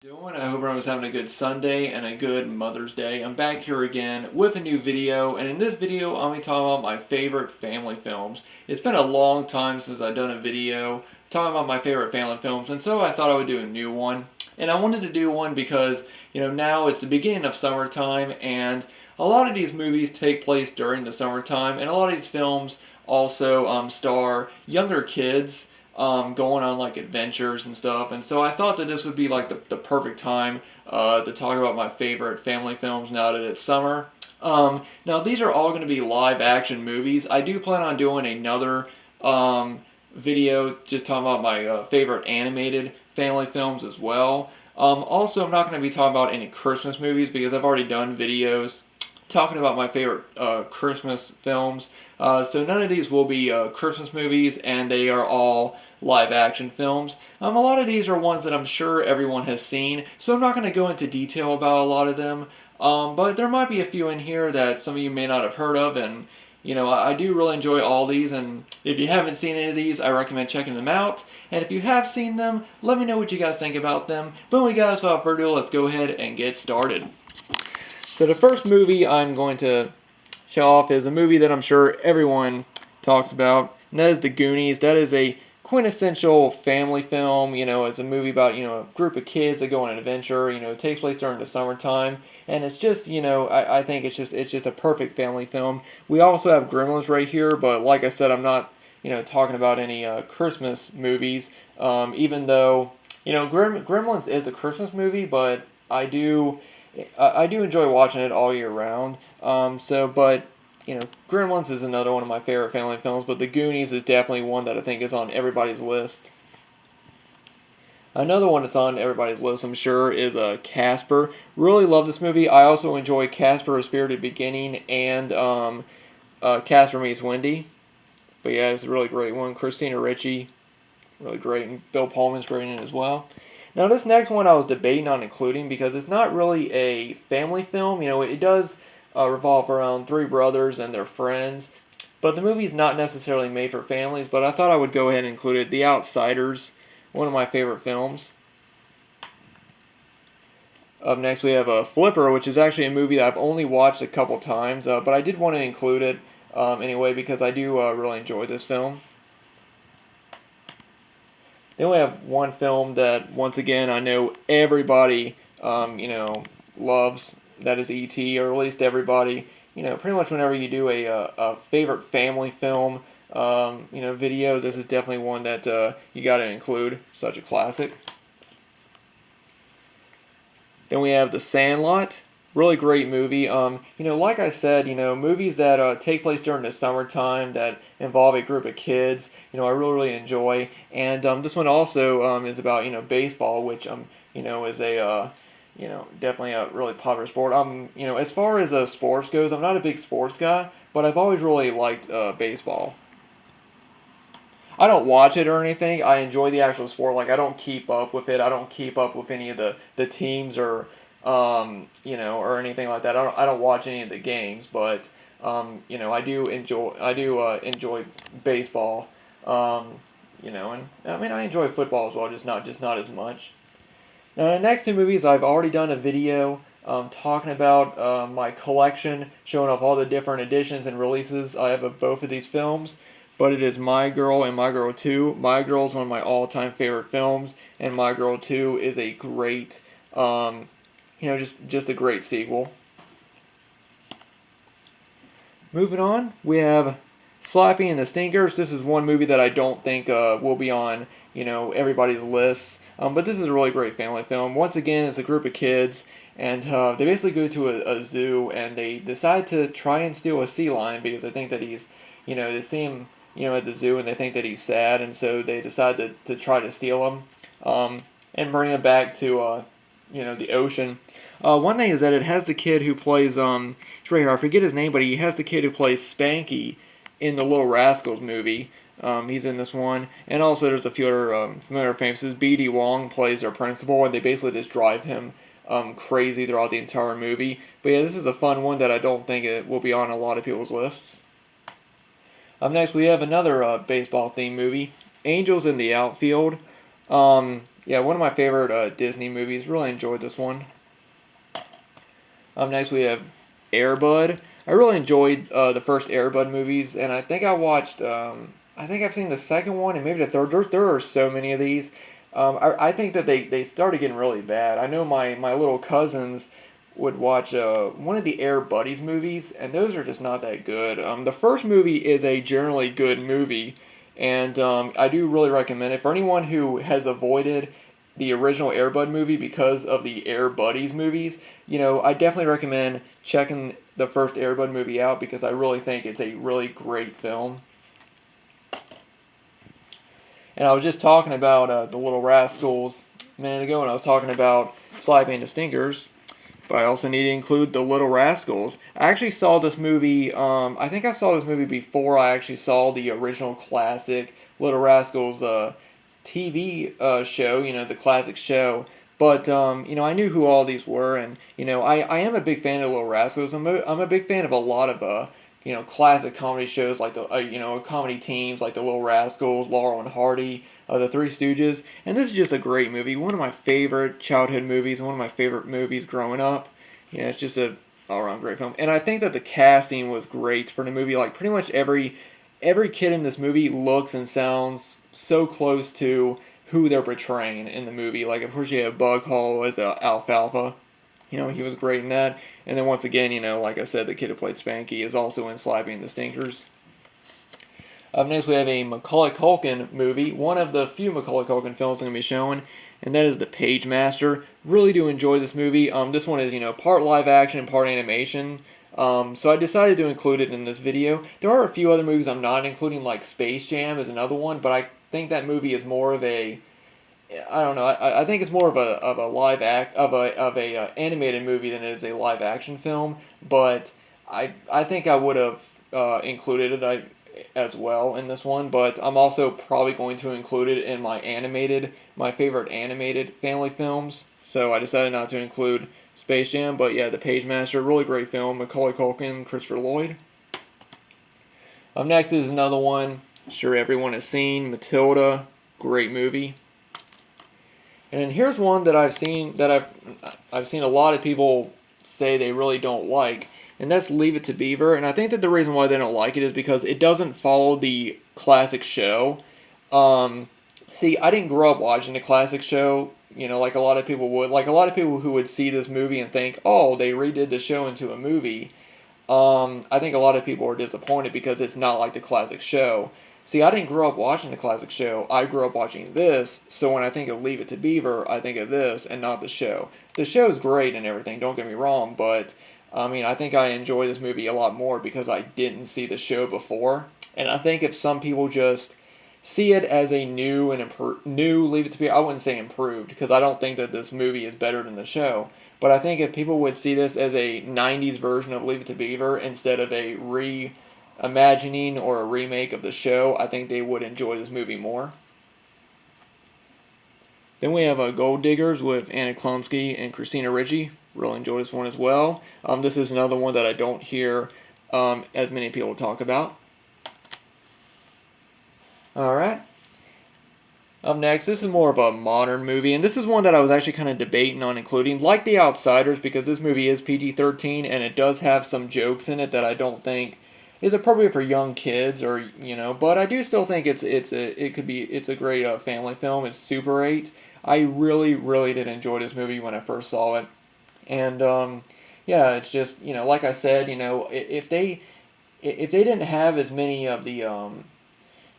Doing? I hope everyone's having a good Sunday and a good Mother's Day. I'm back here again with a new video, and in this video, I'm going to talk about my favorite family films. It's been a long time since I've done a video talking about my favorite family films, and so I thought I would do a new one. And I wanted to do one because, now it's the beginning of summertime, and a lot of these movies take place during the summertime, and a lot of these films also star younger kids going on like adventures and stuff. And so I thought that this would be like the perfect time to talk about my favorite family films now that it's summer. Now, these are all going to be live action movies. I do plan on doing another video just talking about my favorite animated family films as well. Also, I'm not going to be talking about any Christmas movies because I've already done videos talking about my favorite Christmas films. So none of these will be Christmas movies, and they are all live action films. A lot of these are ones that I'm sure everyone has seen, so I'm not going to go into detail about a lot of them. But there might be a few in here that some of you may not have heard of, and I do really enjoy all these. And if you haven't seen any of these, I recommend checking them out. And if you have seen them, let me know what you guys think about them. But we guys, without further ado, let's go ahead and get started. So the first movie I'm going to show off is a movie that I'm sure everyone talks about, and that is The Goonies. That is a quintessential family film. It's a movie about, a group of kids that go on an adventure. It takes place during the summertime, and it's just, I think it's just a perfect family film. We also have Gremlins right here, but like I said, I'm not, talking about any Christmas movies, even though, Gremlins is a Christmas movie, but I do enjoy watching it all year round. But Gremlins is another one of my favorite family films, but The Goonies is definitely one that I think is on everybody's list. Another one that's on everybody's list, I'm sure, is Casper. Really love this movie. I also enjoy Casper: A Spirited Beginning and Casper Meets Wendy. But yeah, it's a really great one. Christina Ricci, really great, and Bill Pullman's great in it as well. Now, this next one I was debating on including because it's not really a family film. It does revolve around three brothers and their friends, but the movie is not necessarily made for families. But I thought I would go ahead and include it. The Outsiders, one of my favorite films. Up next, we have Flipper, which is actually a movie that I've only watched a couple times, but I did want to include it anyway because I do really enjoy this film. Then we have one film that, once again, I know everybody, loves. That is E.T., or at least everybody. Pretty much whenever you do a favorite family film, video, this is definitely one that you got to include. Such a classic. Then we have The Sandlot. Really great movie. Like I said, movies that take place during the summertime that involve a group of kids, I really, really enjoy. And this one also is about, baseball, which, is definitely a really popular sport. As far as sports goes, I'm not a big sports guy, but I've always really liked baseball. I don't watch it or anything. I enjoy the actual sport. Like, I don't keep up with it. I don't keep up with any of the teams or or anything like that. I don't watch any of the games, but I do enjoy baseball. And I mean I enjoy football as well, just not as much. Now, the next two movies, I've already done a video talking about my collection, showing off all the different editions and releases I have of both of these films. But it is My Girl and My Girl 2. My Girl is one of my all-time favorite films, and My Girl 2 is a great, just a great sequel. Moving on, we have Slappy and the Stinkers. This is one movie that I don't think will be on, everybody's list. But this is a really great family film. Once again, it's a group of kids, and they basically go to a zoo, and they decide to try and steal a sea lion because they think that he's, they see him, at the zoo, and they think that he's sad, and so they decide to try to steal him, and bring him back to, the ocean. One thing is that it has the kid who plays, it's right here, I forget his name, but he has the kid who plays Spanky in the Little Rascals movie. He's in this one. And also there's a few other familiar faces. B.D. Wong plays their principal, and they basically just drive him crazy throughout the entire movie. But yeah, this is a fun one that I don't think it will be on a lot of people's lists. Up next, we have another baseball-themed movie, Angels in the Outfield. yeah, one of my favorite Disney movies. Really enjoyed this one. Next we have Air Bud. I really enjoyed the first Air Bud movies, and I think I watched. I think I've seen the second one and maybe the third. There are so many of these. I think that they started getting really bad. I know my little cousins would watch one of the Air Buddies movies, and those are just not that good. The first movie is a generally good movie, and I do really recommend it for anyone who has avoided the original Air Bud movie because of the Air Buddies movies. I definitely recommend checking the first Air Bud movie out because I really think it's a really great film. And I was just talking about the Little Rascals a minute ago, and I was talking about Slappy and the Stinkers. But I also need to include The Little Rascals. I actually saw this movie, I think I saw this movie before I actually saw the original classic Little Rascals TV show, the classic show. But, I knew who all these were, and, I am a big fan of Little Rascals. I'm a big fan of a lot of, classic comedy shows like comedy teams like the Little Rascals, Laurel and Hardy, the Three Stooges, and this is just a great movie. One of my favorite childhood movies, one of my favorite movies growing up. It's just a all-around great film, and I think that the casting was great for the movie. Like pretty much every kid in this movie looks and sounds so close to who they're portraying in the movie. Like of course you have Bug Hall as Alfalfa. He was great in that. And then once again, like I said, the kid who played Spanky is also in Slappy and the Stinkers. Up next, we have a Macaulay Culkin movie, one of the few Macaulay Culkin films I'm going to be showing, and that is The Page Master. Really do enjoy this movie. This one is, part live action and part animation. So I decided to include it in this video. There are a few other movies I'm not including, like Space Jam is another one, but I think that movie is more of a I don't know. I think it's more of a live act of a animated movie than it is a live action film. But I think I would have included it as well in this one. But I'm also probably going to include it in my favorite animated family films. So I decided not to include Space Jam. But yeah, The Page Master, really great film. Macaulay Culkin, Christopher Lloyd. Up next is another one. Sure, everyone has seen Matilda. Great movie. And then here's one that I've seen a lot of people say they really don't like, and that's Leave It to Beaver. And I think that the reason why they don't like it is because it doesn't follow the classic show. See, I didn't grow up watching the classic show, like a lot of people would. Like a lot of people who would see this movie and think, oh, they redid the show into a movie. I think a lot of people are disappointed because it's not like the classic show. See, I didn't grow up watching the classic show. I grew up watching this, so when I think of Leave It to Beaver, I think of this and not the show. The show's great and everything, don't get me wrong, but I think I enjoy this movie a lot more because I didn't see the show before. And I think if some people just see it as a new Leave It to Beaver, I wouldn't say improved because I don't think that this movie is better than the show. But I think if people would see this as a 90s version of Leave It to Beaver instead of a reimagining or a remake of the show, I think they would enjoy this movie more. Then we have Gold Diggers with Anna Chlumsky and Christina Ricci. Really enjoy this one as well. This is another one that I don't hear as many people talk about. Alright. Up next, this is more of a modern movie, and this is one that I was actually kind of debating on including, like The Outsiders, because this movie is PG-13, and it does have some jokes in it that I don't think is appropriate for young kids, but I do still think it's a great family film. It's Super 8. I really, really did enjoy this movie when I first saw it, and yeah, it's just like I said, if they didn't have as many of the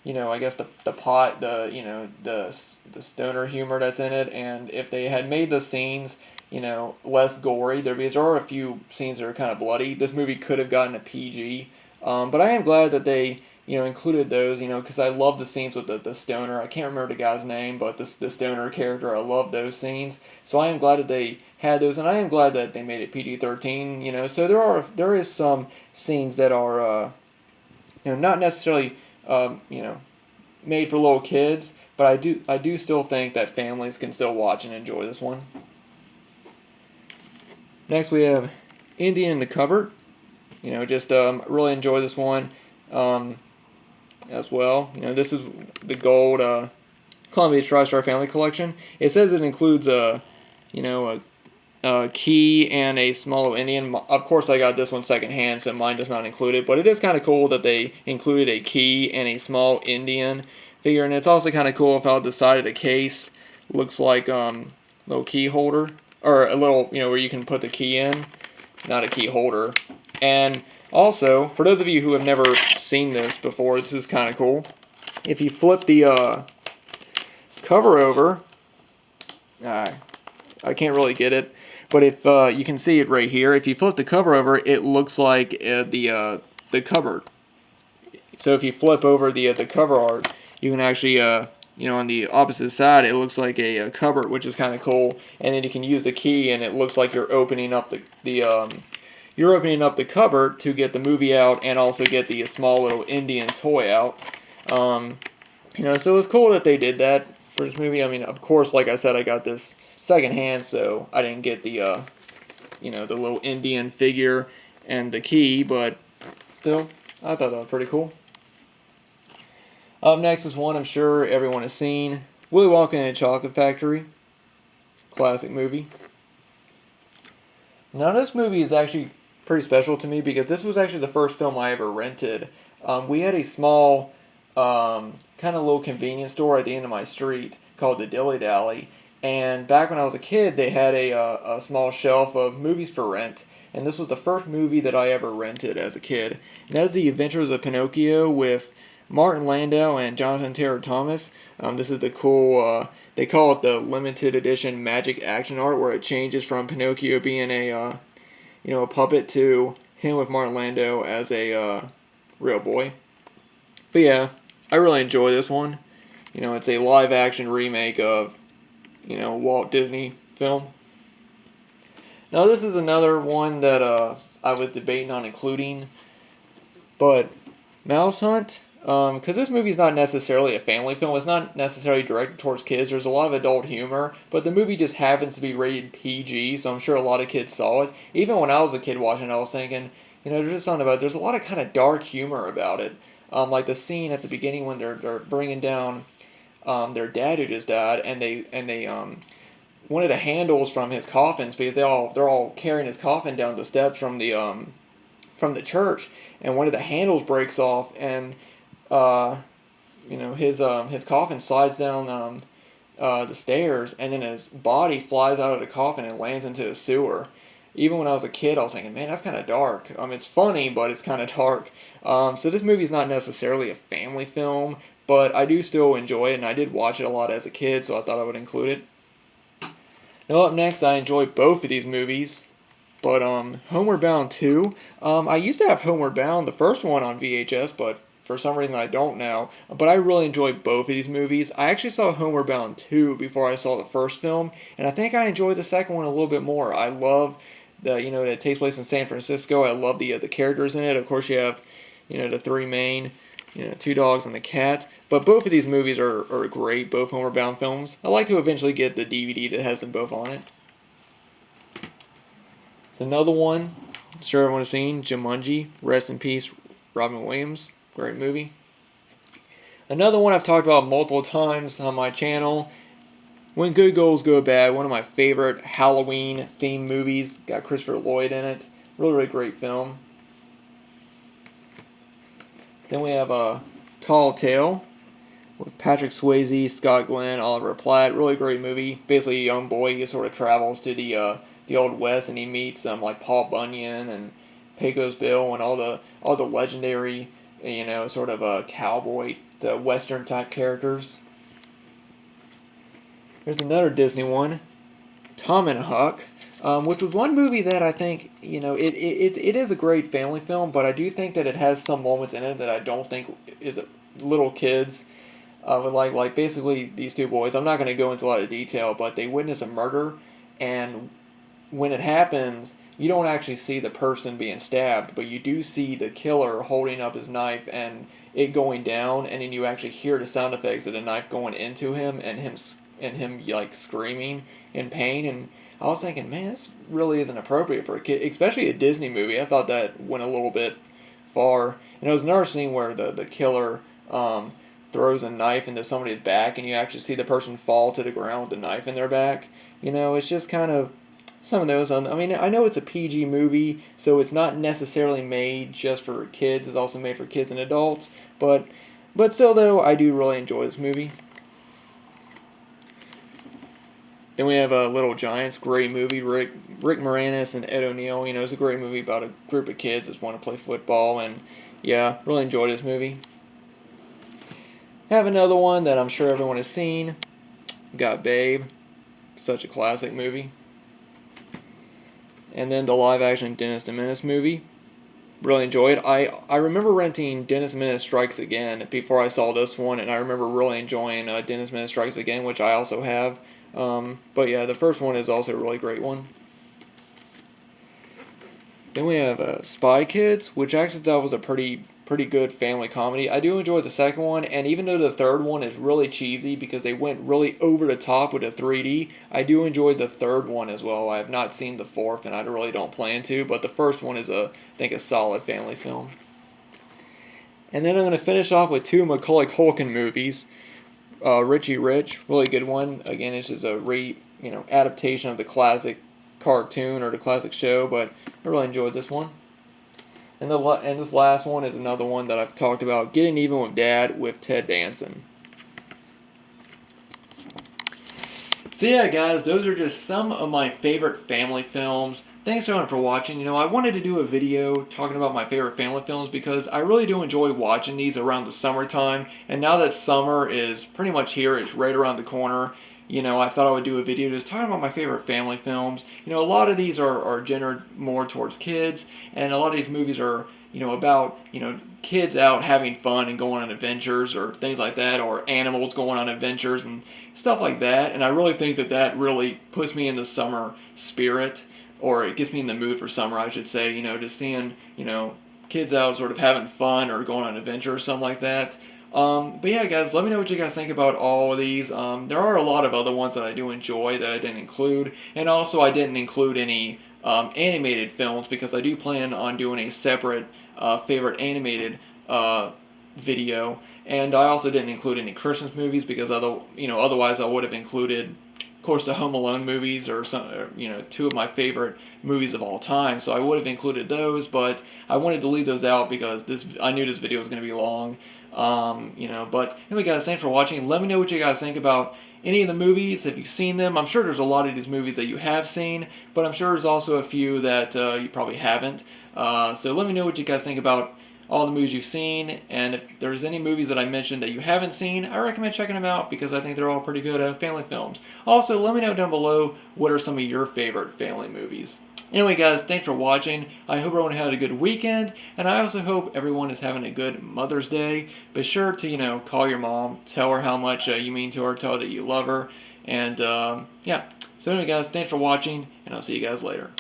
I guess the pot, the stoner humor that's in it, and if they had made the scenes, less gory, there are a few scenes that are kind of bloody. This movie could have gotten a PG, but I am glad that they, included those, because I love the scenes with the stoner. I can't remember the guy's name, but the stoner character, I love those scenes. So I am glad that they had those, and I am glad that they made it PG-13. So there is some scenes that are, not necessarily made for little kids, but I do still think that families can still watch and enjoy this one. Next we have Indian in the Cupboard. Really enjoy this one as well. This is the gold Columbia's TriStar Family Collection. It says it includes a key and a small Indian. Of course, I got this one secondhand, so mine does not include it. But it is kind of cool that they included a key and a small Indian figure, and it's also kind of cool if on the side of the case looks like little key holder, or a little where you can put the key in, not a key holder. And also, for those of you who have never seen this before, this is kind of cool. If you flip the cover over, I can't really get it, but if you can see it right here, if you flip the cover over, it looks like the cupboard. So if you flip over the cover art, you can actually on the opposite side, it looks like a cupboard, which is kind of cool. And then you can use the key, and it looks like you're opening up the cupboard to get the movie out, and also get the small little Indian toy out. So it was cool that they did that for this movie. I mean, of course, like I said, I got this secondhand, so I didn't get the the little Indian figure and the key, but still, I thought that was pretty cool. Up next is one I'm sure everyone has seen, Willy Wonka and the Chocolate Factory. Classic movie. Now this movie is actually pretty special to me because this was actually the first film I ever rented. We had a small kind of little convenience store at the end of my street called the Dilly Dally. And back when I was a kid, they had a small shelf of movies for rent. And this was the first movie that I ever rented as a kid. And that's The Adventures of Pinocchio with Martin Landau and Jonathan Taylor Thomas. This is the cool, they call it the limited edition magic action art, where it changes from Pinocchio being a puppet to him with Martin Landau as a real boy. But yeah, I really enjoy this one. It's a live action remake of Walt Disney film. Now this is another one that I was debating on including, but Mouse Hunt, because this movie is not necessarily a family film. It's not necessarily directed towards kids. There's a lot of adult humor, but the movie just happens to be rated PG, so I'm sure a lot of kids saw it. Even when I was a kid watching it, I was thinking, there's just something about it. There's a lot of kind of dark humor about it. Like the scene at the beginning when they're bringing down their dad who just died, and they one of the handles from his coffins, because they're all carrying his coffin down the steps from the church, and one of the handles breaks off, and his coffin slides down the stairs, and then his body flies out of the coffin and lands into the sewer. Even when I was a kid, I was thinking, man, that's kind of dark. It's funny, but it's kind of dark. So this movie's not necessarily a family film, but I do still enjoy it, and I did watch it a lot as a kid, so I thought I would include it. Now up next, I enjoy both of these movies, but Homeward Bound 2, I used to have Homeward Bound, the first one, on VHS, but for some reason I don't now. But I really enjoy both of these movies. I actually saw Homeward Bound 2 before I saw the first film, and I think I enjoyed the second one a little bit more. I love that it takes place in San Francisco. I love the characters in it. Of course, you have the three main, two dogs and the cat. But both of these movies are great, both Homeward Bound films. I'd like to eventually get the DVD that has them both on it. Another one, I'm sure everyone has seen, Jumanji. Rest in peace, Robin Williams. Great movie. Another one I've talked about multiple times on my channel, When Good Girls Go Bad. One of my favorite Halloween themed movies. Got Christopher Lloyd in it. Really, really great film. Then we have a Tall Tale with Patrick Swayze, Scott Glenn, Oliver Platt. Really great movie. Basically, a young boy, he sort of travels to the Old West, and he meets like Paul Bunyan and Pecos Bill and all the legendary, sort of cowboy, the Western type characters. There's another Disney one, Tom and Huck, which was one movie that I think, it is a great family film, but I do think that it has some moments in it that I don't think is little kids would like basically these two boys. I'm not going to go into a lot of detail, but they witness a murder, and when it happens, you don't actually see the person being stabbed, but you do see the killer holding up his knife and it going down, and then you actually hear the sound effects of the knife going into him and him like screaming in pain. And I was thinking, man, this really isn't appropriate for a kid, especially a Disney movie. I thought that went a little bit far. And there was another scene where the killer throws a knife into somebody's back and you actually see the person fall to the ground with the knife in their back. It's just kind of some of those. I mean, I know it's a PG movie, so it's not necessarily made just for kids. It's also made for kids and adults, but still, though, I do really enjoy this movie. Then we have Little Giants, great movie. Rick Moranis and Ed O'Neill. It's a great movie about a group of kids that want to play football, and yeah, really enjoyed this movie. I have another one that I'm sure everyone has seen. Got Babe, such a classic movie. And then the live-action Dennis the Menace movie. Really enjoyed. I remember renting Dennis the Menace Strikes Again before I saw this one, and I remember really enjoying Dennis the Menace Strikes Again, which I also have. But yeah, the first one is also a really great one. Then we have Spy Kids, which I actually thought was a pretty good family comedy. I do enjoy the second one, and even though the third one is really cheesy because they went really over the top with the 3D, I do enjoy the third one as well. I have not seen the fourth, and I really don't plan to, but the first one is I think a solid family film. And then I'm going to finish off with two Macaulay Culkin movies. Richie Rich, really good one. Again, it's just a adaptation of the classic cartoon or the classic show, but I really enjoyed this one. And this last one is another one that I've talked about, Getting Even with Dad with Ted Danson. So yeah, guys, those are just some of my favorite family films. Thanks everyone for watching. I wanted to do a video talking about my favorite family films because I really do enjoy watching these around the summertime. And now that summer is pretty much here, it's right around the corner. I thought I would do a video just talking about my favorite family films. A lot of these are gendered more towards kids, and a lot of these movies are, about, kids out having fun and going on adventures or things like that, or animals going on adventures and stuff like that. And I really think that really puts me in the summer spirit, or it gets me in the mood for summer, I should say, just seeing, kids out sort of having fun or going on an adventure or something like that. But yeah, guys, let me know what you guys think about all of these. There are a lot of other ones that I do enjoy that I didn't include, and also I didn't include any animated films because I do plan on doing a separate favorite animated video, and I also didn't include any Christmas movies because otherwise I would have included, of course, the Home Alone movies or two of my favorite movies of all time. So I would have included those, but I wanted to leave those out because I knew this video was going to be long. But anyway, guys, thanks for watching. Let me know what you guys think about any of the movies. Have you seen them? I'm sure there's a lot of these movies that you have seen, but I'm sure there's also a few that you probably haven't. So let me know what you guys think about all the movies you've seen, and if there's any movies that I mentioned that you haven't seen, I recommend checking them out because I think they're all pretty good family films. Also, let me know down below what are some of your favorite family movies. Anyway, guys, thanks for watching. I hope everyone had a good weekend, and I also hope everyone is having a good Mother's Day. Be sure to, call your mom, tell her how much you mean to her, tell her that you love her, and yeah. So anyway, guys, thanks for watching, and I'll see you guys later.